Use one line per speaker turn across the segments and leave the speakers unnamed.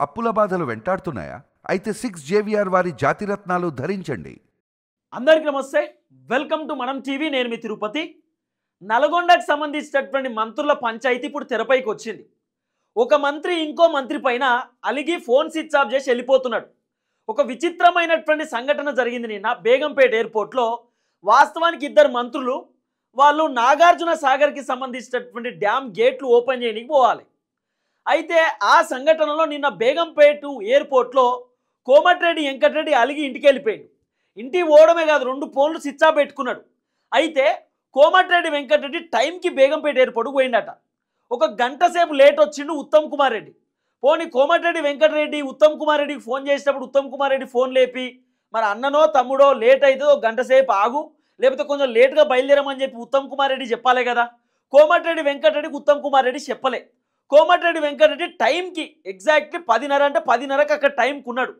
అప్పుల బాధలు వెంటాడుతున్నాయా? అయితే 6 JVR వారి జాతిరత్నాలు ధరించండి.
అందరికీ నమస్తే. వెల్కమ్ టు మనం టీవీ. నేను మీ తిరుపతి. నల్గొండకు సంబంధించినటువంటి మంత్రుల పంచాయతీ ఇప్పుడు తెరపైకి వచ్చింది. ఒక మంత్రి ఇంకో మంత్రి పైన అలిగి ఫోన్ స్విచ్ ఆఫ్ చేసి వెళ్ళిపోతున్నాడు. ఒక విచిత్రమైనటువంటి సంఘటన జరిగింది నిన్న బేగంపేట ఎయిర్పోర్ట్లో. వాస్తవానికి ఇద్దరు మంత్రులు వాళ్ళు నాగార్జున సాగర్కి సంబంధించినటువంటి డ్యామ్ గేట్లు ఓపెన్ చేయడానికి పోవాలి. అయితే ఆ సంఘటనలో నిన్న బేగంపేట ఎయిర్పోర్ట్లో కోమటిరెడ్డి వెంకటరెడ్డి అలిగి ఇంటికి వెళ్ళిపోయాడు. ఇంటికి పోవడమే కాదు, 2 ఫోన్లు స్విచ్ ఆఫ్ పెట్టుకున్నాడు. అయితే కోమటిరెడ్డి వెంకటరెడ్డి టైంకి బేగంపేట ఎయిర్పోర్ట్కు పోయిందట. ఒక గంట సేపు లేట్ వచ్చిండు ఉత్తమ్ కుమార్ రెడ్డి. పోనీ కోమటిరెడ్డి వెంకటరెడ్డి ఉత్తమ్ కుమార్ రెడ్డికి ఫోన్ చేసేటప్పుడు ఉత్తమ్ కుమార్ రెడ్డి ఫోన్ లేపి మరి అన్ననో తమ్ముడో లేట్ అయితే ఒక గంట సేపు ఆగు, లేకపోతే కొంచెం లేట్గా బయలుదేరమని చెప్పి ఉత్తమ్ కుమార్ రెడ్డి చెప్పాలి కదా. కోమటిరెడ్డి వెంకటరెడ్డికి ఉత్తమ్ కుమార్ రెడ్డి చెప్పలే. కోమటిరెడ్డి వెంకటరెడ్డి టైంకి ఎగ్జాక్ట్లీ 10:30 అంటే 10:30కి అక్కడ టైంకి ఉన్నాడు.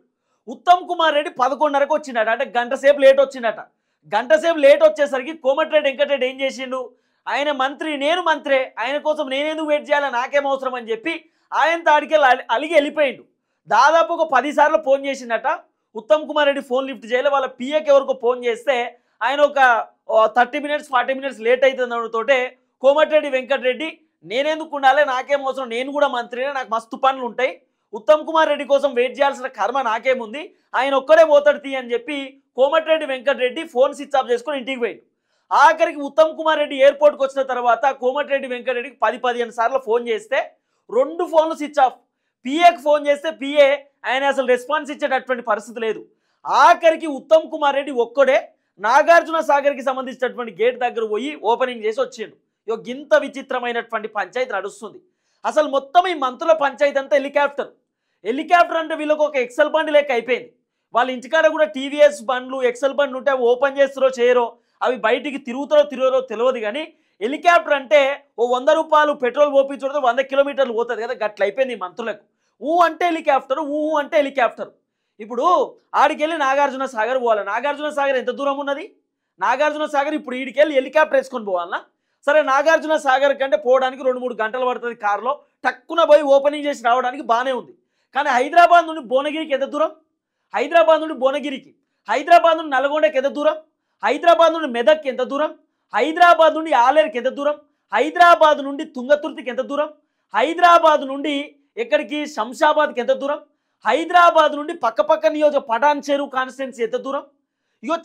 ఉత్తమ్ కుమార్ రెడ్డి 11:30కు వచ్చిండట. అంటే గంట సేపు లేట్ వచ్చిండట. గంట సేపు లేట్ వచ్చేసరికి కోమటిరెడ్డి వెంకటరెడ్డి ఏం చేసిండు, ఆయన మంత్రి నేను మంత్రే, ఆయన కోసం నేనేందుకు వెయిట్ చేయాలి, నాకేం అవసరం అని చెప్పి ఆయన తాడికి అలిగి వెళ్ళిపోయిండు. దాదాపు ఒక 10 సార్లు ఫోన్ చేసిండట. ఉత్తమ్ కుమార్ రెడ్డి ఫోన్ లిఫ్ట్ చేయలే. వాళ్ళ పిఏకి ఎవరికో ఫోన్ చేస్తే ఆయన ఒక 30 మినిట్స్ 40 మినిట్స్ లేట్ అవుతుందనతోటే కోమటిరెడ్డి వెంకటరెడ్డి నేనెందుకు ఉండాలి, నాకేం అవసరం, నేను కూడా మంత్రినే, నాకు మస్తు పనులు ఉంటాయి, ఉత్తమ్ కుమార్ రెడ్డి కోసం వెయిట్ చేయాల్సిన కర్మ నాకేముంది, ఆయన ఒక్కడే పోతాడు తీ అని చెప్పి Komatireddy Venkatreddy phone switch off చేసుకొని ఇంటికి పోయాడు. ఆఖరికి ఉత్తమ్ కుమార్ రెడ్డి ఎయిర్పోర్ట్కి వచ్చిన తర్వాత కోమటిరెడ్డి వెంకటరెడ్డికి 10-15 సార్లు ఫోన్ చేస్తే 2 ఫోన్లు స్విచ్ ఆఫ్. పిఏకి ఫోన్ చేస్తే పిఏ ఆయన అసలు రెస్పాన్స్ ఇచ్చేటటువంటి పరిస్థితి లేదు. ఆఖరికి ఉత్తమ్ కుమార్ రెడ్డి ఒక్కడే నాగార్జున సాగర్కి సంబంధించినటువంటి గేట్ దగ్గర పోయి ఓపెనింగ్ చేసి వచ్చిండు. ఇంత విచిత్రమైనటువంటి పంచాయతీ నడుస్తుంది. అసలు మొత్తం ఈ మంత్రుల పంచాయతీ అంతా హెలికాప్టర్ అంటే వీళ్ళకి ఒక ఎక్సెల్ బండి లెక్క అయిపోయింది. వాళ్ళ ఇంటికాడ కూడా టీవీఎస్ బండ్లు ఎక్సెల్ బండ్లు ఉంటే అవి ఓపెన్ చేస్తారో చేయరో, అవి బయటికి తిరుగుతారో తెలియదు. కానీ హెలికాప్టర్ అంటే ఓ 100 రూపాయలు పెట్రోల్ పోపించడం 100 కిలోమీటర్లు పోతుంది కదా, గట్ల అయిపోయింది ఈ మంత్రులకు. అంటే హెలికాప్టర్, అంటే హెలికాప్టర్. ఇప్పుడు ఆడికెళ్ళి నాగార్జున సాగర్ పోవాలి. నాగార్జున సాగర్ ఎంత దూరం ఉన్నది? నాగార్జున సాగర్ ఇప్పుడు ఈడికెళ్ళి హెలికాప్టర్ వేసుకొని పోవాలన్నా? సరే, నాగార్జున సాగర్ కంటే పోవడానికి 2-3 గంటలు పడుతుంది కారులో. టక్కున పోయి ఓపెనింగ్ చేసి రావడానికి బాగానే ఉంది. కానీ హైదరాబాద్ నుండి భువనగిరికి ఎంత దూరం? హైదరాబాద్ నుండి భువనగిరికి, హైదరాబాద్ నుండి నల్గొండకి ఎంత దూరం? హైదరాబాద్ నుండి మెదక్కి ఎంత దూరం? హైదరాబాద్ నుండి ఆలేరుకి ఎంత దూరం? హైదరాబాద్ నుండి తుంగతుర్తికి ఎంత దూరం? హైదరాబాద్ నుండి ఎక్కడికి శంషాబాద్కి ఎంత దూరం? హైదరాబాద్ నుండి పక్కపక్క నియోజక పటాన్ చెరువు కాన్స్టిట్యున్సీ ఎంత దూరం?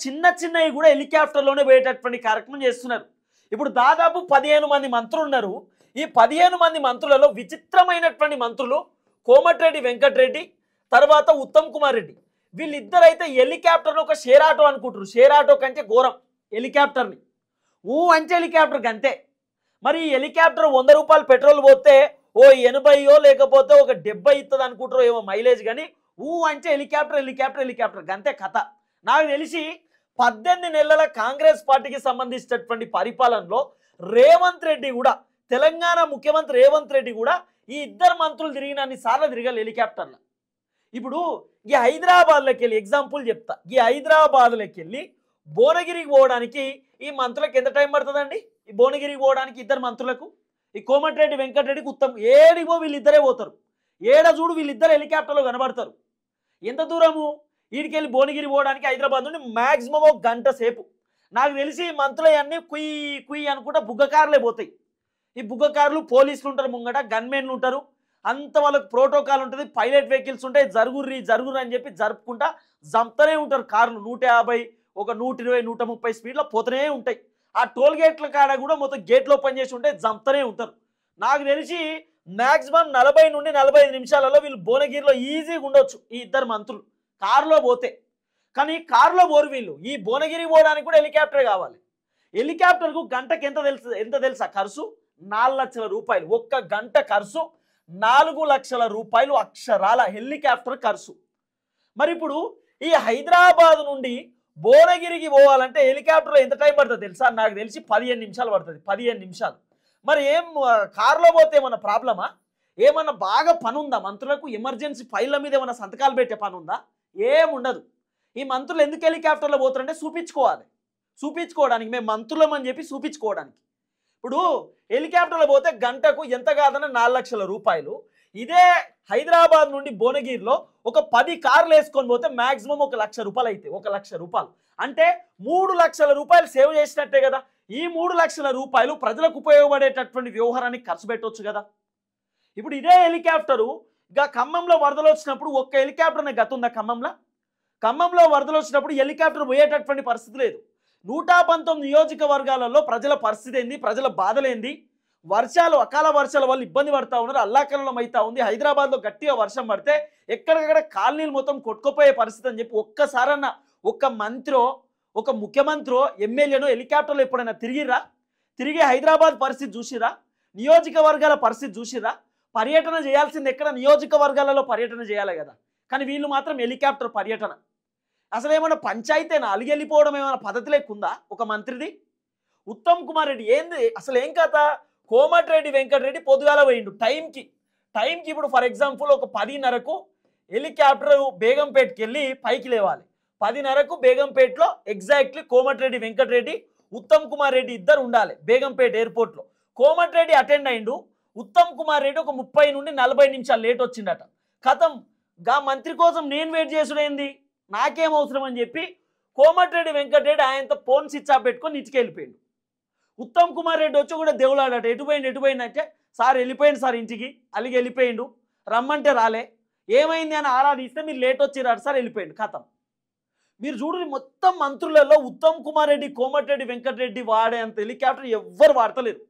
చిన్నవి కూడా హెలికాప్టర్లోనే పోయేటటువంటి కార్యక్రమం చేస్తున్నారు. ఇప్పుడు దాదాపు 15 మంది మంత్రులు ఉన్నారు. ఈ 15 మంది మంత్రులలో విచిత్రమైనటువంటి మంత్రులు కోమటిరెడ్డి వెంకటరెడ్డి, తర్వాత ఉత్తమ్ కుమార్ రెడ్డి. వీళ్ళిద్దరైతే హెలికాప్టర్ను ఒక షేర్ ఆటో అనుకుంటారు. షేర్ ఆటో కంటే ఘోరం హెలికాప్టర్ని. అంటే హెలికాప్టర్కి అంతే. మరి ఈ హెలికాప్టర్ 100 రూపాయలు పెట్రోల్ పోతే ఓ 80 లేకపోతే ఒక 70 ఇస్తుంది అనుకుంటారు ఏమో మైలేజ్. కానీ అంటే హెలికాప్టర్ గంతే కథ. నాకు తెలిసి 18 నెలల కాంగ్రెస్ పార్టీకి సంబంధించినటువంటి పరిపాలనలో రేవంత్ రెడ్డి కూడా, తెలంగాణ ముఖ్యమంత్రి రేవంత్ రెడ్డి కూడా ఈ ఇద్దరు మంత్రులు తిరిగినన్ని సార్లు తిరగాలి హెలికాప్టర్లో. ఇప్పుడు ఈ హైదరాబాద్లోకి వెళ్ళి ఎగ్జాంపుల్ చెప్తా, ఈ హైదరాబాద్లోకి వెళ్ళి భువనగిరికి పోవడానికి ఈ మంత్రులకు ఎంత టైం పడుతుందండి? ఈ భువనగిరికి పోవడానికి ఇద్దరు మంత్రులకు, ఈ కోమటిరెడ్డి వెంకటరెడ్డికి ఉత్తమ్ ఏడిగో వీళ్ళిద్దరే పోతారు. ఏడ చూడు వీళ్ళిద్దరు హెలికాప్టర్లో కనబడతారు. ఎంత దూరము? వీడికెళ్ళి భువనగిరి పోవడానికి హైదరాబాద్ నుండి మ్యాక్సిమం 1 గంట సేపు. నాకు తెలిసి ఈ మంత్రులన్నీ కుయ్యి అనుకుంటా బుగ్గ కార్లే పోతాయి. ఈ బుగ్గ కార్లు పోలీసులు ఉంటారు ముంగట, గన్మెన్లు ఉంటారు, అంత వాళ్ళకి ప్రోటోకాల్ ఉంటుంది, పైలట్ వెహికల్స్ ఉంటాయి. జరుగుర్రి అని చెప్పి జరుపుకుంటా జంపుతూనే ఉంటారు కార్లు. 150, 120, 130 స్పీడ్లో పోతూనే ఉంటాయి. ఆ టోల్ గేట్ల కాడ కూడా మొత్తం గేట్లు ఓపెన్ చేసి ఉంటే జంపుతూనే ఉంటారు. నాకు తెలిసి మ్యాక్సిమం 40 నుండి 45 నిమిషాలలో వీళ్ళు భువనగిరిలో ఈజీగా ఉండొచ్చు ఈ ఇద్దరు మంత్రులు కారులో పోతే. కానీ కారులో పోరు వీళ్ళు. ఈ భువనగిరి పోవడానికి కూడా హెలికాప్టర్ కావాలి. హెలికాప్టర్కు గంటకి ఎంత తెలుసా ఖర్చు? 4 లక్షల రూపాయలు. 1 గంట ఖర్చు 4 లక్షల రూపాయలు అక్షరాల హెలికాప్టర్ ఖర్చు. మరి ఇప్పుడు ఈ హైదరాబాద్ నుండి భువనగిరికి పోవాలంటే హెలికాప్టర్లో ఎంత టైం పడుతుంది తెలుసా? నాకు తెలిసి 15 నిమిషాలు పడుతుంది. 15 నిమిషాలు. మరి ఏం కారులో పోతే ఏమన్నా ప్రాబ్లమా? ఏమన్నా బాగా పని ఉందా మంత్రులకు? ఎమర్జెన్సీ ఫైళ్ళ మీద ఏమన్నా సంతకాలు పెట్టే పని ఉందా? ఏముండదు. ఈ మంత్రులు ఎందుకు హెలికాప్టర్లో పోతారంటే చూపించుకోవడానికి, మేము మంత్రులం అని చెప్పి చూపించుకోవడానికి. ఇప్పుడు హెలికాప్టర్లో పోతే గంటకు ఎంత కాదన్నా 4 లక్షల రూపాయలు. ఇదే హైదరాబాద్ నుండి భువనగిరిలో ఒక 10 కార్లు వేసుకొని పోతే మాక్సిమం 1 లక్ష రూపాయలు అయితే 1 లక్ష రూపాయలు అంటే 3 లక్షల రూపాయలు సేవ్ చేసినట్టే కదా. ఈ 3 లక్షల రూపాయలు ప్రజలకు ఉపయోగపడేటటువంటి వ్యవహారానికి ఖర్చు పెట్టవచ్చు కదా. ఇప్పుడు ఇదే హెలికాప్టరు ఇక ఖమ్మంలో వరదలు వచ్చినప్పుడు ఒక్క హెలికాప్టర్ అనే గత ఉందా ఖమ్మంలో వరదలు వచ్చినప్పుడు హెలికాప్టర్ పోయేటటువంటి పరిస్థితి లేదు. 119 నియోజకవర్గాలలో ప్రజల పరిస్థితి ఏంది, ప్రజల బాధలేంది, వర్షాలు అకాల వర్షాల వల్ల ఇబ్బంది పడతా ఉన్నారు, అల్లాకల్లం అవుతా ఉంది. హైదరాబాద్లో గట్టిగా వర్షం పడితే ఎక్కడికక్కడ కాలనీలు మొత్తం కొట్టుకుపోయే పరిస్థితి అని చెప్పి ఒక్కసారన్నా ఒక మంత్రో ఒక ముఖ్యమంత్రో ఎమ్మెల్యేనో హెలికాప్టర్లో ఎప్పుడైనా తిరిగి హైదరాబాద్ పరిస్థితి చూసిరా, నియోజకవర్గాల పరిస్థితి చూసిరా? పర్యటన చేయాల్సింది ఎక్కడ నియోజకవర్గాలలో పర్యటన చేయాలి కదా, కానీ వీళ్ళు మాత్రం హెలికాప్టర్ పర్యటన. అసలు ఏమైనా పంచాయతీనా అలిగి వెళ్ళిపోవడం ఏమైనా పద్ధతి లేకుందా ఒక మంత్రిది? ఉత్తమ్ కుమార్ రెడ్డి ఏంది అసలు ఏం కథ? కోమటిరెడ్డి వెంకటరెడ్డి పొద్దుగాల పోయిండు టైంకి ఇప్పుడు ఫర్ ఎగ్జాంపుల్ ఒక 10:30కు హెలికాప్టర్ బేగంపేటకి వెళ్ళి పైకి లేవాలి. 10:30కు బేగంపేటలో ఎగ్జాక్ట్లీ కోమటిరెడ్డి వెంకటరెడ్డి ఉత్తమ్ కుమార్ రెడ్డి ఇద్దరు ఉండాలి బేగంపేట ఎయిర్పోర్ట్లో. కోమటిరెడ్డి అటెండ్ అయిండు, ఉత్తమ్ కుమార్ రెడ్డి ఒక 30 నుండి 40 నిమిషాలు లేట్ వచ్చిందట. కథం గా మంత్రి కోసం నేను వెయిట్ చేసుడేంది, నాకేం అవసరం అని చెప్పి కోమటిరెడ్డి వెంకటరెడ్డి ఆయనతో ఫోన్ స్విచ్ ఆఫ్ పెట్టుకొని ఇంటికి వెళ్ళిపోయిండు. ఉత్తమ్ కుమార్ రెడ్డి వచ్చి కూడా దేవులాడట ఎటుపోయిండు అంటే, సార్ వెళ్ళిపోయింది సార్ ఇంటికి, అలిగి వెళ్ళిపోయిండు, రమ్మంటే రాలే, ఏమైంది అని ఆరాధిస్తే మీరు లేట్ వచ్చిరాడు సార్ వెళ్ళిపోయిండు. కథం మీరు చూడండి మొత్తం మంత్రులలో ఉత్తమ్ కుమార్ రెడ్డి కోమటిరెడ్డి వెంకటరెడ్డి వాడేంత హెలికాప్టర్ ఎవ్వరు వాడతలేరు.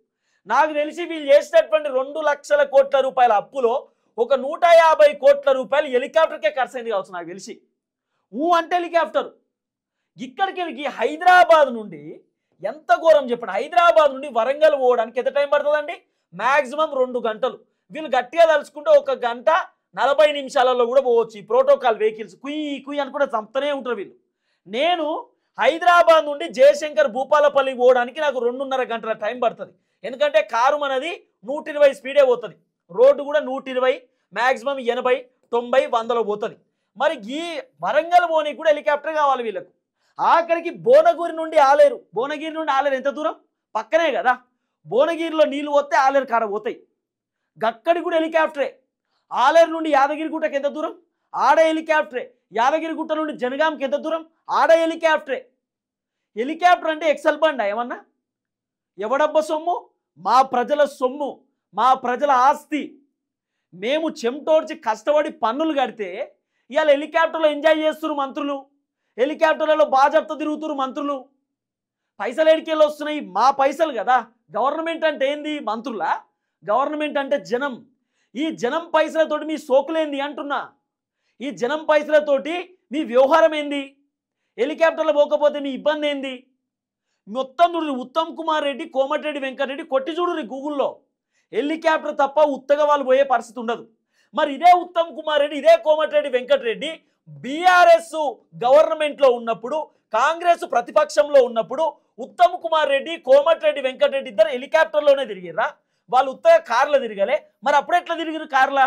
నాకు తెలిసి వీళ్ళు చేసినటువంటి 2 లక్షల కోట్ల రూపాయల అప్పులో ఒక 150 కోట్ల రూపాయలు హెలికాప్టర్కే ఖర్చు అయింది కావచ్చు నాకు తెలిసి. అంటే హెలికాప్టర్ ఇక్కడికి హైదరాబాద్ నుండి ఎంత ఘోరం చెప్పండి, హైదరాబాద్ నుండి వరంగల్ పోవడానికి ఎంత టైం పడుతుందండి? మ్యాక్సిమం 2 గంటలు. వీళ్ళు గట్టిగా తలుచుకుంటే 1 గంట 40 నిమిషాలలో కూడా పోవచ్చు. ఈ ప్రోటోకాల్ వెహికల్స్ కుయ్యి అని కూడా చంపుతూనే ఉంటారు వీళ్ళు. నేను హైదరాబాద్ నుండి జయశంకర్ భూపాలపల్లికి పోవడానికి నాకు 2.5 గంటల టైం పడుతుంది. ఎందుకంటే కారు మనది 120 స్పీడే పోతుంది, రోడ్డు కూడా 120, మ్యాక్సిమం 80, 90, 100లో పోతుంది. మరి ఈ వరంగల్ పోనీకి కూడా హెలికాప్టర్ కావాలి వీళ్ళకు. ఆఖరికి భువనగిరి నుండి ఆలేరు ఎంత దూరం? పక్కనే కదా. భువనగిరిలో నీళ్ళు పోతే ఆలేరు కాడ పోతాయి, గక్కడికి కూడా హెలికాప్టరే. ఆలేరు నుండి యాదగిరిగుట్టకి ఎంత దూరం? ఆడ హెలికాప్టరే. యాదగిరిగుట్ట నుండి జనగాంకి ఎంత దూరం? ఆడ హెలికాప్టరే. హెలికాప్టర్ అంటే ఎక్సెల్ బండా ఏమన్నా? ఎవడబ్బ సొమ్ము? మా ప్రజల సొమ్ము, మా ప్రజల ఆస్తి. మేము చెమటోడ్చి కష్టపడి పన్నులు కడితే ఇవాళ హెలికాప్టర్లో ఎంజాయ్ చేస్తున్నారు మంత్రులు, హెలికాప్టర్లలో బాజప్త తిరుగుతున్నారు మంత్రులు. పైసలు ఎడికెళ్ళి వస్తున్నాయి, మా పైసలు కదా. గవర్నమెంట్ అంటే ఏంది మంత్రులా? గవర్నమెంట్ అంటే జనం. ఈ జనం పైసలతోటి మీ సోకులేంది అంటున్నా, ఈ జనం పైసలతోటి మీ వ్యవహారం ఏంది? హెలికాప్టర్లో పోకపోతే మీ ఇబ్బంది ఏంది? మొత్తం చూడు, ఉత్తమ్ కుమార్ రెడ్డి కోమటిరెడ్డి వెంకటరెడ్డి కొట్టి చూడు గూగుల్లో, హెలికాప్టర్ తప్ప ఉత్తగా వాళ్ళు పోయే పరిస్థితి ఉండదు. మరి ఇదే ఉత్తమ్ కుమార్ రెడ్డి ఇదే కోమటిరెడ్డి వెంకటరెడ్డి బీఆర్ఎస్ గవర్నమెంట్లో ఉన్నప్పుడు, కాంగ్రెస్ ప్రతిపక్షంలో ఉన్నప్పుడు ఉత్తమ్ కుమార్ రెడ్డి కోమటిరెడ్డి వెంకటరెడ్డి ఇద్దరు హెలికాప్టర్లోనే తిరిగిర్రా? వాళ్ళు ఉత్తగా కార్లో తిరగలే, మరి అప్పుడు ఎట్లా తిరిగిరు కార్లా?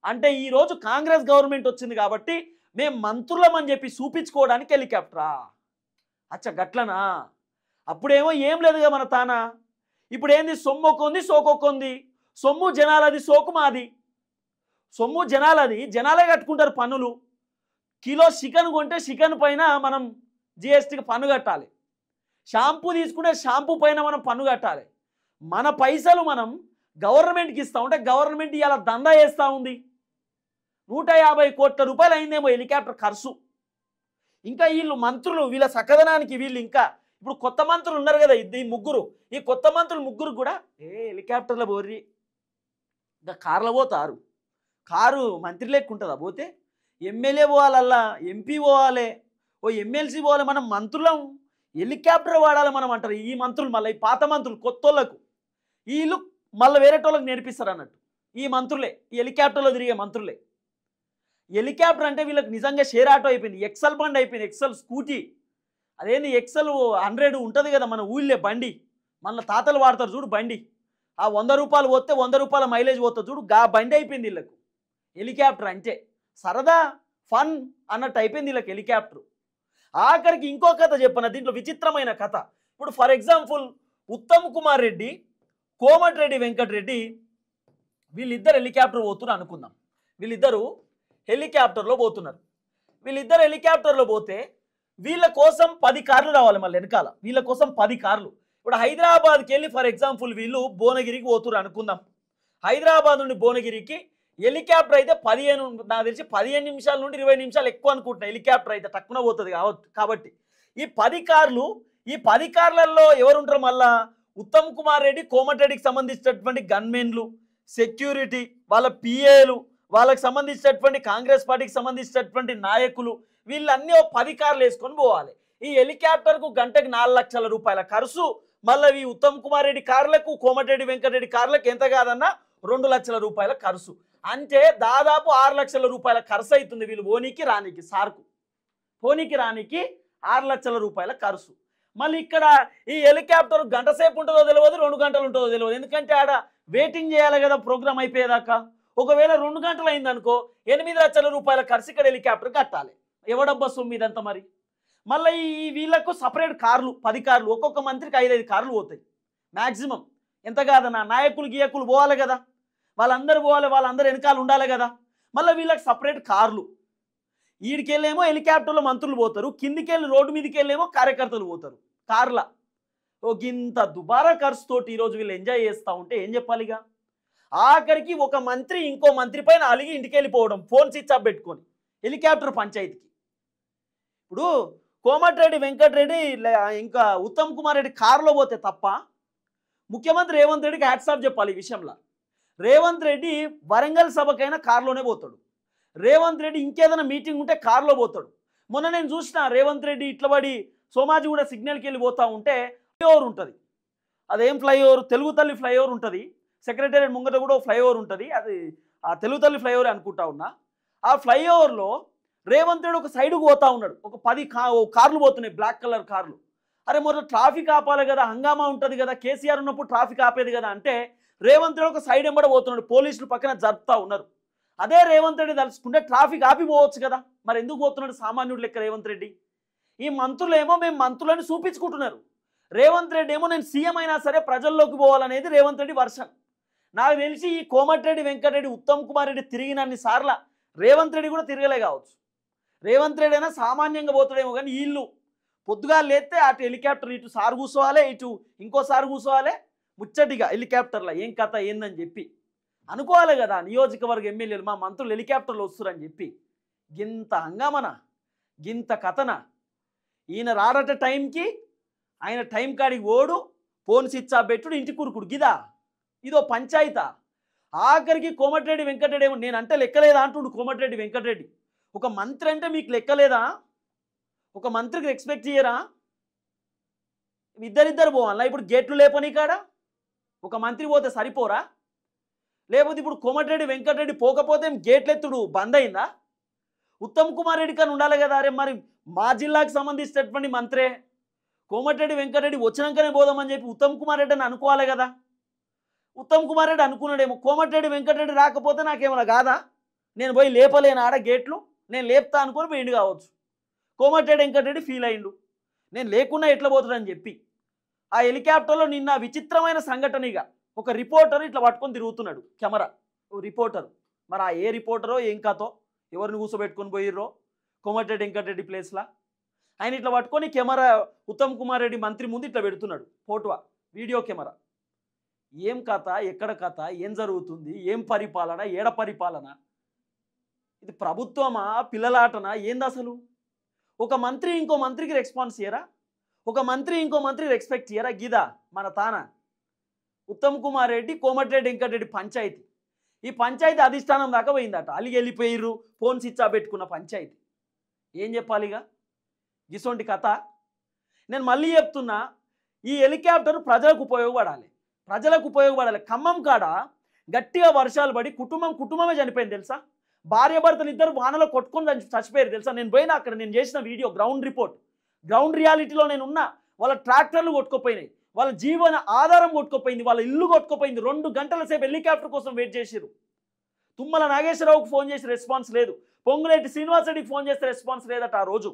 అంటే ఈరోజు కాంగ్రెస్ గవర్నమెంట్ వచ్చింది కాబట్టి మేము మంత్రులమని చెప్పి చూపించుకోవడానికి హెలికాప్టరా? అచ్చ గట్లనా? అప్పుడేమో ఏం లేదుగా మన తానా. ఇప్పుడు ఏంది? సొమ్మొక్కుంది సోకొక్కుంది. సొమ్ము జనాలది, సోకు మాది. సొమ్ము జనాలది, జనాలే కట్టుకుంటారు పన్నులు. కిలో చికెన్ కొంటే చికెన్ పైన మనం జిఎస్టీకి పన్ను కట్టాలి. షాంపూ తీసుకుంటే షాంపూ పైన మనం పన్ను కట్టాలి. మన పైసలు మనం గవర్నమెంట్కి ఇస్తా ఉంటే గవర్నమెంట్ ఇలా దందా చేస్తూ ఉంది. 150 కోట్ల రూపాయలు అయిందేమో హెలికాప్టర్ ఖర్చు. ఇంకా వీళ్ళు మంత్రులు వీళ్ళ సకదనానికి వీళ్ళు ఇంకా ఇప్పుడు కొత్త మంత్రులు ఉన్నారు కదా ఈ ముగ్గురు, ఈ కొత్త మంత్రులు ముగ్గురు కూడా హెలికాప్టర్లో పోర్రి, ఇంకా కార్లో పోతారు. కారు మంత్రి లెక్కుంటుందా పోతే? ఎమ్మెల్యే పోవాలల్లా, ఎంపీ పోవాలి, ఓ ఎమ్మెల్సీ పోవాలి. మనం మంత్రులం హెలికాప్టర్ వాడాలి మనం అంటారు ఈ మంత్రులు. మళ్ళీ ఈ పాత మంత్రులు కొత్తోళ్ళకు వీళ్ళు మళ్ళీ వేరేటోళ్ళకి నేర్పిస్తారు అన్నట్టు. ఈ మంత్రులే ఈ హెలికాప్టర్లో తిరిగే మంత్రులే. హెలికాప్టర్ అంటే వీళ్ళకి నిజంగా షేర్ ఆటో అయిపోయింది, ఎక్సెల్ బండి అయిపోయింది, ఎక్సెల్ స్కూటీ. అదేంది ఎక్సెల్ 100 ఉంటుంది కదా మన ఊళ్ళే బండి, మన తాతలు వాడతారు చూడు బండి. ఆ 100 రూపాయలు పోతే 100 రూపాయల మైలేజ్ పోతుంది చూడు, గా బండి అయిపోయింది వీళ్ళకు హెలికాప్టర్. అంటే సరదా ఫన్ అన్నట్టు అయిపోయింది వీళ్ళకి హెలికాప్టర్. ఆఖరికి ఇంకో కథ చెప్పన దీంట్లో, విచిత్రమైన కథ. ఇప్పుడు ఫర్ ఎగ్జాంపుల్ ఉత్తమ్ కుమార్ రెడ్డి కోమటిరెడ్డి వెంకటరెడ్డి వీళ్ళిద్దరు హెలికాప్టర్ పోతున్నారు అనుకుందాం. వీళ్ళిద్దరు హెలికాప్టర్లో పోతున్నారు. వీళ్ళిద్దరు హెలికాప్టర్లో పోతే వీళ్ళ కోసం 10 కార్లు రావాలి మళ్ళీ వెనకాల. వీళ్ళ కోసం 10 కార్లు. ఇప్పుడు హైదరాబాద్కి వెళ్ళి ఫర్ ఎగ్జాంపుల్ వీళ్ళు భువనగిరికి పోతున్నారు అనుకుందాం. హైదరాబాద్ నుండి భువనగిరికి హెలికాప్టర్ అయితే 15 నాకు తెలిసి 15 నిమిషాల నుండి 20 నిమిషాలు ఎక్కువ అనుకుంటున్నా. హెలికాప్టర్ అయితే తక్కువ పోతుంది కాబట్టి ఈ 10 కార్లు, ఈ 10 కార్లలో ఎవరుంటారు మళ్ళా? ఉత్తమ్ కుమార్ రెడ్డి, కోమటిరెడ్డికి సంబంధించినటువంటి గన్మెన్లు, సెక్యూరిటీ, వాళ్ళ పిఏలు, వాళ్ళకి సంబంధించినటువంటి కాంగ్రెస్ పార్టీకి సంబంధించినటువంటి నాయకులు, వీళ్ళన్నీ 10 కార్లు వేసుకొని పోవాలి. ఈ హెలికాప్టర్కు గంటకు 4 లక్షల రూపాయల ఖర్చు. మళ్ళీ ఈ ఉత్తమ్ కుమార్ రెడ్డి కార్లకు, కోమటిరెడ్డి వెంకటరెడ్డి కార్లకు ఎంత కాదన్నా 2 లక్షల రూపాయల ఖర్చు. అంటే దాదాపు 6 లక్షల రూపాయల ఖర్చు అవుతుంది వీళ్ళు పోనీకి రానికి. సార్కు పోనీకి రానికి 6 లక్షల రూపాయల ఖర్చు. మళ్ళీ ఇక్కడ ఈ హెలికాప్టర్ గంట సేపు ఉంటుందో తెలియదు, 2 గంటలు ఉంటుందో తెలియదు. ఎందుకంటే ఆడ వెయిటింగ్ చేయాలి కదా ప్రోగ్రామ్ అయిపోయేదాకా. ఒకవేళ 2 గంటలు అయిందనుకో 8 లక్షల రూపాయల ఖర్చు ఇక్కడ హెలికాప్టర్ కట్టాలి. ఎవడబ్బా సొమ్ము ఇదంతా మరి? మళ్ళీ ఈ వీళ్ళకు సపరేట్ కార్లు 10 కార్లు, ఒక్కొక్క మంత్రికి 5-5 కార్లు పోతాయి మ్యాక్సిమం. ఎంత కాదన్నా నాయకులు గీయకులు పోవాలి కదా, వాళ్ళందరూ పోవాలి, వాళ్ళందరూ వెనకాల ఉండాలి కదా. మళ్ళీ వీళ్ళకి సపరేట్ కార్లు. ఈడికెళ్ళేమో హెలికాప్టర్లో మంత్రులు పోతారు, కిందికెళ్ళి రోడ్డు మీదకి వెళ్ళేమో కార్యకర్తలు పోతారు కార్ల. ఇంత దుబారా ఖర్చుతోటి ఈరోజు వీళ్ళు ఎంజాయ్ చేస్తూ ఉంటే ఏం చెప్పాలిగా? ఆఖరికి ఒక మంత్రి ఇంకో మంత్రి పైన అలిగి ఇంటికి వెళ్ళిపోవడం, ఫోన్ స్విచ్ ఆఫ్ పెట్టుకొని హెలికాప్టర్ పంచాయతీకి. ఇప్పుడు కోమటిరెడ్డి వెంకటరెడ్డి ఇంకా ఉత్తమ్ కుమార్ రెడ్డి కారులో పోతే తప్ప ముఖ్యమంత్రి రేవంత్ రెడ్డికి హ్యాట్సాప్ చెప్పాలి ఈ విషయంలో. రేవంత్ రెడ్డి వరంగల్ సభకైనా కారులోనే పోతాడు. రేవంత్ రెడ్డి ఇంకేదైనా మీటింగ్ ఉంటే కారులో పోతాడు. మొన్న నేను చూసిన రేవంత్ రెడ్డి ఇట్లబడి సోమాజిగూడ సిగ్నల్కి వెళ్ళి పోతా ఉంటే ఫ్లైఓవర్ ఉంటుంది. అదేం ఫ్లైఓవర్? తెలుగు తల్లి ఫ్లైఓవర్ ఉంటుంది. సెక్రటేరియట్ ముంగట కూడా ఫ్లైఓవర్ ఉంటుంది. అది ఆ తెలుగు తల్లి ఫ్లైఓవర్ అనుకుంటా ఉన్నా. ఆ ఫ్లైఓవర్లో రేవంత్ రెడ్డి ఒక సైడ్కు పోతా ఉన్నాడు. ఒక 10 కార్లు పోతున్నాయి, బ్లాక్ కలర్ కార్లు. అరే మొదలు ట్రాఫిక్ ఆపాలి కదా, హంగామా ఉంటుంది కదా, కేసీఆర్ ఉన్నప్పుడు ట్రాఫిక్ ఆపేది కదా అంటే రేవంత్ రెడ్డి ఒక సైడ్ ఎంబడ పోతున్నాడు. పోలీసులు పక్కన జరుపుతా ఉన్నారు. అదే రేవంత్ రెడ్డి తలుచుకుంటే ట్రాఫిక్ ఆపిపోవచ్చు కదా, మరి ఎందుకు పోతున్నాడు సామాన్యుడు లెక్క రేవంత్ రెడ్డి? ఈ మంత్రులేమో మేము మంత్రులని చూపించుకుంటున్నారు. రేవంత్ రెడ్డి ఏమో నేను సీఎం అయినా సరే ప్రజల్లోకి పోవాలనేది రేవంత్ రెడ్డి వర్షన్. నాకు తెలిసి ఈ కోమటిరెడ్డి వెంకటరెడ్డి, ఉత్తమ్ కుమార్ రెడ్డి తిరిగినన్ని సార్ల రేవంత్ రెడ్డి కూడా తిరగలే కావచ్చు. రేవంత్ రెడ్డి అయినా సామాన్యంగా పోతాడేమో, కానీ వీళ్ళు పొద్దుగా లేస్తే అటు హెలికాప్టర్ ఇటు సార్ కూర్చోవాలి, ఇటు ఇంకోసారి కూర్చోవాలి, ముచ్చటిగా హెలికాప్టర్లో ఏం కథ ఏందని చెప్పి అనుకోవాలి కదా. నియోజకవర్గ ఎమ్మెల్యేలు మా మంత్రులు హెలికాప్టర్లు వస్తురని చెప్పి గింత హంగామన, గింత కథన. ఈయన రాడట టైంకి, ఆయన టైం కాడికి ఓడు, ఫోన్ స్విచ్ ఆఫ్ పెట్టుడు, ఇంటి కురుకుడు, గిదా ఇదో పంచాయతా. ఆఖరికి కోమటిరెడ్డి వెంకటరెడ్డి ఏమో నేనంటే లెక్కలేదా అంటుండు కోమటిరెడ్డి వెంకటరెడ్డి. ఒక మంత్రి అంటే మీకు లెక్కలేదా? ఒక మంత్రికి ఎక్స్పెక్ట్ చేయరా? ఇద్దరిద్దరు పోవాలా? ఇప్పుడు గేట్లు లేపని కాడ ఒక మంత్రి పోతే సరిపోరా? లేకపోతే ఇప్పుడు కోమటిరెడ్డి వెంకటరెడ్డి పోకపోతే గేట్లు ఎత్తుడు బంద్ అయిందా? ఉత్తమ్ కుమార్ రెడ్డి కానీ ఉండాలి కదా. అరే మరి మా జిల్లాకు సంబంధించినటువంటి మంత్రే కోమటిరెడ్డి వెంకటరెడ్డి వచ్చినాకనే పోదామని చెప్పి ఉత్తమ్ కుమార్ రెడ్డి అని అనుకోవాలి కదా. ఉత్తమ్ కుమార్ రెడ్డి అనుకున్నాడేమో, కోమటిరెడ్డి వెంకటరెడ్డి రాకపోతే నాకేమైనా కాదా, నేను పోయి లేపలేను ఆడ గేట్లు, నేను లేపుతా అనుకొని పోయిండు కావచ్చు. కోమటిరెడ్డి వెంకటరెడ్డి ఫీల్ అయిండు, నేను లేకున్నా ఎట్లా పోతాడని చెప్పి. ఆ హెలికాప్టర్లో నిన్న విచిత్రమైన సంఘటనగా ఒక రిపోర్టర్ ఇట్లా పట్టుకొని తిరుగుతున్నాడు, కెమెరా రిపోర్టర్. మరి ఆ ఏ రిపోర్టరో ఏం కాతో ఎవరిని కూర్చోబెట్టుకొని పోయిర్రో కోమటిరెడ్డి వెంకటరెడ్డి ప్లేస్లా. ఆయన ఇట్లా పట్టుకొని కెమెరా ఉత్తమ్ కుమార్ రెడ్డి మంత్రి ముందు ఇట్లా పెడుతున్నాడు, ఫోటో వీడియో కెమెరా. ఏం కథ, ఎక్కడ కథ, ఏం జరుగుతుంది, ఏం పరిపాలన, ఏడ పరిపాలన, ఇది ప్రభుత్వమా పిల్లలాటనా ఏంది అసలు? ఒక మంత్రి ఇంకో మంత్రికి రెస్పాన్స్ చేయరా? ఒక మంత్రి ఇంకో మంత్రికి రెస్పెక్ట్ చేయరా? గీదా మన తాన ఉత్తమ్ కుమార్ రెడ్డి, కోమటిరెడ్డి వెంకటరెడ్డి పంచాయతీ. ఈ పంచాయతీ అధిష్టానం దాకా పోయిందట, అలిగి వెళ్ళిపోయిర్రు, ఫోన్ స్విచ్ ఆఫ్ పెట్టుకున్న పంచాయతీ. ఏం చెప్పాలిగా గిసొంటి కథ? నేను మళ్ళీ చెప్తున్నా, ఈ హెలికాప్టర్ ప్రజలకు ఉపయోగపడాలి, ప్రజలకు ఉపయోగపడాలి. ఖమ్మం కాడ గట్టిగా వర్షాలు పడి కుటుంబమే చనిపోయింది తెలుసా. భార్యాభర్తలు ఇద్దరు వానలో కొట్టుకొని చచ్చిపోయారు తెలుసా. నేను పోయినా అక్కడ, నేను చేసిన వీడియో గ్రౌండ్ రిపోర్ట్, గ్రౌండ్ రియాలిటీలో నేను ఉన్నా. వాళ్ళ ట్రాక్టర్లు కొట్టుకుపోయినాయి, వాళ్ళ జీవన ఆధారం కొట్టుకుపోయింది, వాళ్ళ ఇల్లు కొట్టుకుపోయింది. 2 గంటల సేపు హెలికాప్టర్ కోసం వెయిట్ చేసిరు. తుమ్మల నాగేశ్వరరావుకు ఫోన్ చేసి రెస్పాన్స్ లేదు, పొంగులేటి శ్రీనివాసరెడ్డికి ఫోన్ చేస్తే రెస్పాన్స్ లేదట ఆ రోజు,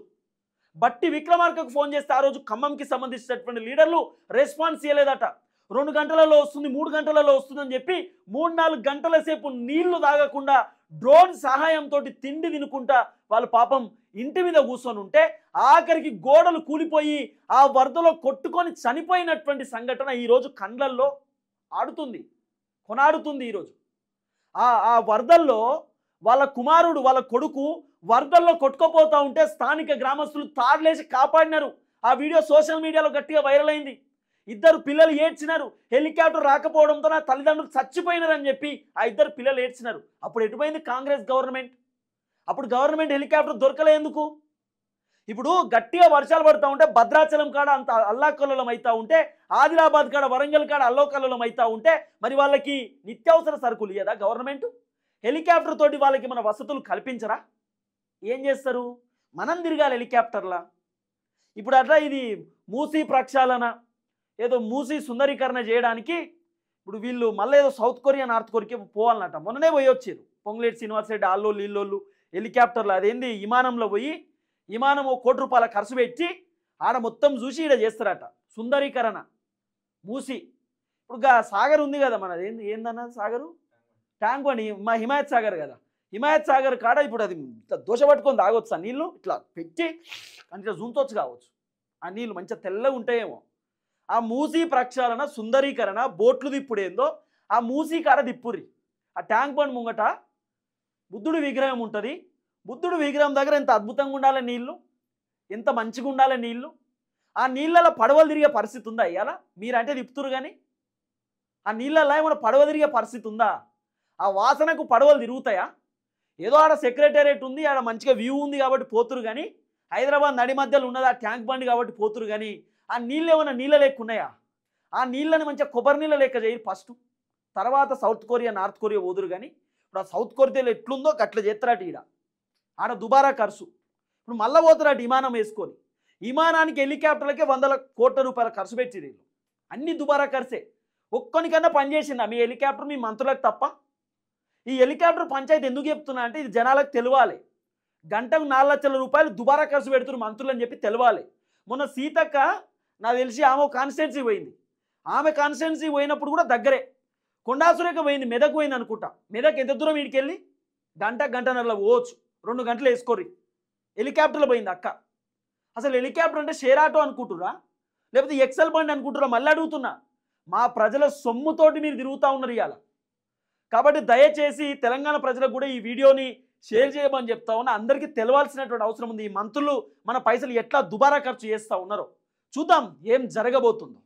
బట్టి విక్రమార్కకు ఫోన్ చేస్తే ఆ రోజు ఖమ్మంకి సంబంధించినటువంటి లీడర్లు రెస్పాన్స్ చేయలేదట. 2 గంటలలో వస్తుంది, 3 గంటలలో వస్తుందని చెప్పి 3-4 గంటల సేపు నీళ్లు తాగకుండా డ్రోన్ సహాయంతో తిండి తినుకుంటా వాళ్ళు పాపం ఇంటి మీద కూర్చొని ఉంటే ఆఖరికి గోడలు కూలిపోయి ఆ వరదలో కొట్టుకొని చనిపోయినటువంటి సంఘటన ఈరోజు కండ్లల్లో ఆడుతుంది, కొనాడుతుంది. ఈరోజు ఆ వరదల్లో వాళ్ళ కుమారుడు, వాళ్ళ కొడుకు వరదల్లో కొట్టుకుపోతూ ఉంటే స్థానిక గ్రామస్తులు తాడులేసి కాపాడినారు. ఆ వీడియో సోషల్ మీడియాలో గట్టిగా వైరల్ అయింది. 2 పిల్లలు ఏడ్చినారు. హెలికాప్టర్ రాకపోవడంతో నా తల్లిదండ్రులు చచ్చిపోయినారని చెప్పి ఆ 2 పిల్లలు ఏడ్చినారు. అప్పుడు ఎటుపోయింది కాంగ్రెస్ గవర్నమెంట్? అప్పుడు గవర్నమెంట్ హెలికాప్టర్ దొరకలేందుకు? ఇప్పుడు గట్టిగా వర్షాలు పడుతూ ఉంటే భద్రాచలం కాడ అంత అల్లాకల్లోలం అవుతూ ఉంటే, ఆదిలాబాద్ కాడ, వరంగల్ కాడ అల్లోకల్లోలం అవుతూ ఉంటే మరి వాళ్ళకి నిత్యావసర సరుకులు ఇయ్యదా గవర్నమెంట్? హెలికాప్టర్ తోటి వాళ్ళకి మన వసతులు కల్పించరా? ఏం చేస్తారు? మనం తిరగాలి హెలికాప్టర్లా. ఇప్పుడు అట్లా ఇది మూసీ ప్రక్షాళన, ఏదో మూసీ సుందరీకరణ చేయడానికి ఇప్పుడు వీళ్ళు మళ్ళీ ఏదో సౌత్ కొరియా, నార్త్ కొరియాకి పోవాలన్నట. మొన్ననే పోయి వచ్చారు పొంగులేటి శ్రీనివాస్ రెడ్డి ఆల్లోళ్ళు ఇల్లోళ్ళు హెలికాప్టర్లో, అదేంది విమానంలో పోయి, విమానం ₹1 కోటి ఖర్చు పెట్టి ఆడ మొత్తం చూసి ఈడ చేస్తారట సుందరీకరణ మూసి. ఇప్పుడు సాగర్ ఉంది కదా మనది, ఏందన్న సాగరు, ట్యాంక్ బండి, మా హిమాయత్ సాగర్ కదా, హిమాయత్ సాగర్ కాడ ఇప్పుడు అది ఇట్లా దోశ పట్టుకొని తాగొచ్చు. ఆ నీళ్ళు ఇట్లా పెట్టి అంటే జూంతొచ్చు కావచ్చు. ఆ నీళ్ళు మంచిగా తెల్లగా ఉంటాయేమో. ఆ మూసీ ప్రక్షాళన సుందరీకరణ బోట్లు దిప్పుడేందో ఆ మూసీ కాడ దిప్పుర్రి. ఆ ట్యాంక్ బండ్ ముంగట బుద్ధుడి విగ్రహం ఉంటుంది. బుద్ధుడి విగ్రహం దగ్గర ఎంత అద్భుతంగా ఉండాలి నీళ్ళు, ఎంత మంచిగా ఉండాలి నీళ్ళు. ఆ నీళ్ళలో పడవలు తిరిగే పరిస్థితి ఉందా ఇవాళ? మీరంటే తిప్పుతురు కానీ ఆ నీళ్ళల్లో ఏమైనా పడవ తిరిగే పరిస్థితి ఉందా? ఆ వాసనకు పడవలు తిరుగుతాయా? ఏదో ఆడ సెక్రటేరియట్ ఉంది, ఆడ మంచిగా వ్యూ ఉంది కాబట్టి పోతురు కానీ, హైదరాబాద్ నడి మధ్యలో ఉన్నది ఆ ట్యాంక్ బండి కాబట్టి పోతురు కానీ ఆ నీళ్ళు ఏమైనా నీళ్ళ లెక్క ఉన్నాయా? ఆ నీళ్ళని మంచిగా కొబ్బరి నీళ్ళ లెక్క చేయరు ఫస్ట్, తర్వాత సౌత్ కొరియా, నార్త్ కొరియా పోదురు కానీ ఇప్పుడు ఆ సౌత్ కొరియాలో ఎట్లుందో అట్లా చేస్తారట. ఈడ ఆడ దుబారా ఖర్చు. ఇప్పుడు మళ్ళీ పోతారట విమానం వేసుకొని. విమానానికి హెలికాప్టర్లకే ₹100 కోట్ల ఖర్చు పెట్టిరు. అన్ని దుబారా ఖర్చే. ఒక్కనికన్నా పనిచేసిందా మీ హెలికాప్టర్ మీ మంత్రులకు తప్ప? ఈ హెలికాప్టర్ పంచాయతీ ఎందుకు చెప్తున్నా అంటే ఇది జనాలకు తెలవాలి. గంటకు ₹4 లక్షల దుబారా ఖర్చు పెడుతున్నారు మంత్రులు అని చెప్పి తెలవాలి. మొన్న సీతక్క నాకు తెలిసి ఆమె కాన్స్టిట్యున్సీ పోయింది. ఆమె కాన్స్టిట్యున్సీ పోయినప్పుడు కూడా దగ్గరే. కొండాసురేఖ పోయింది, మెదక్ పోయింది అనుకుంటా. మెదక్ ఎంత దూరం వీడికి వెళ్ళి గంటన్నరలో పోవచ్చు, 2 గంటలు వేసుకోర్రి. హెలికాప్టర్లో పోయింది అక్క. అసలు హెలికాప్టర్ అంటే షేర్ ఆటో అనుకుంటురా, లేకపోతే ఎక్సెల్ బండి అనుకుంటురా? మళ్ళీ అడుగుతున్నా, మా ప్రజల సొమ్ముతోటి మీరు తిరుగుతూ ఉన్నారు ఇవాళ. కాబట్టి దయచేసి తెలంగాణ ప్రజలకు కూడా ఈ వీడియోని షేర్ చేయమని చెప్తా ఉన్నా. అందరికీ తెలవాల్సినటువంటి అవసరం ఉంది. ఈ మంత్రులు మన పైసలు ఎట్లా దుబారా ఖర్చు చేస్తూ ఉన్నారో చూద్దాం ఏం జరగబోతుందో.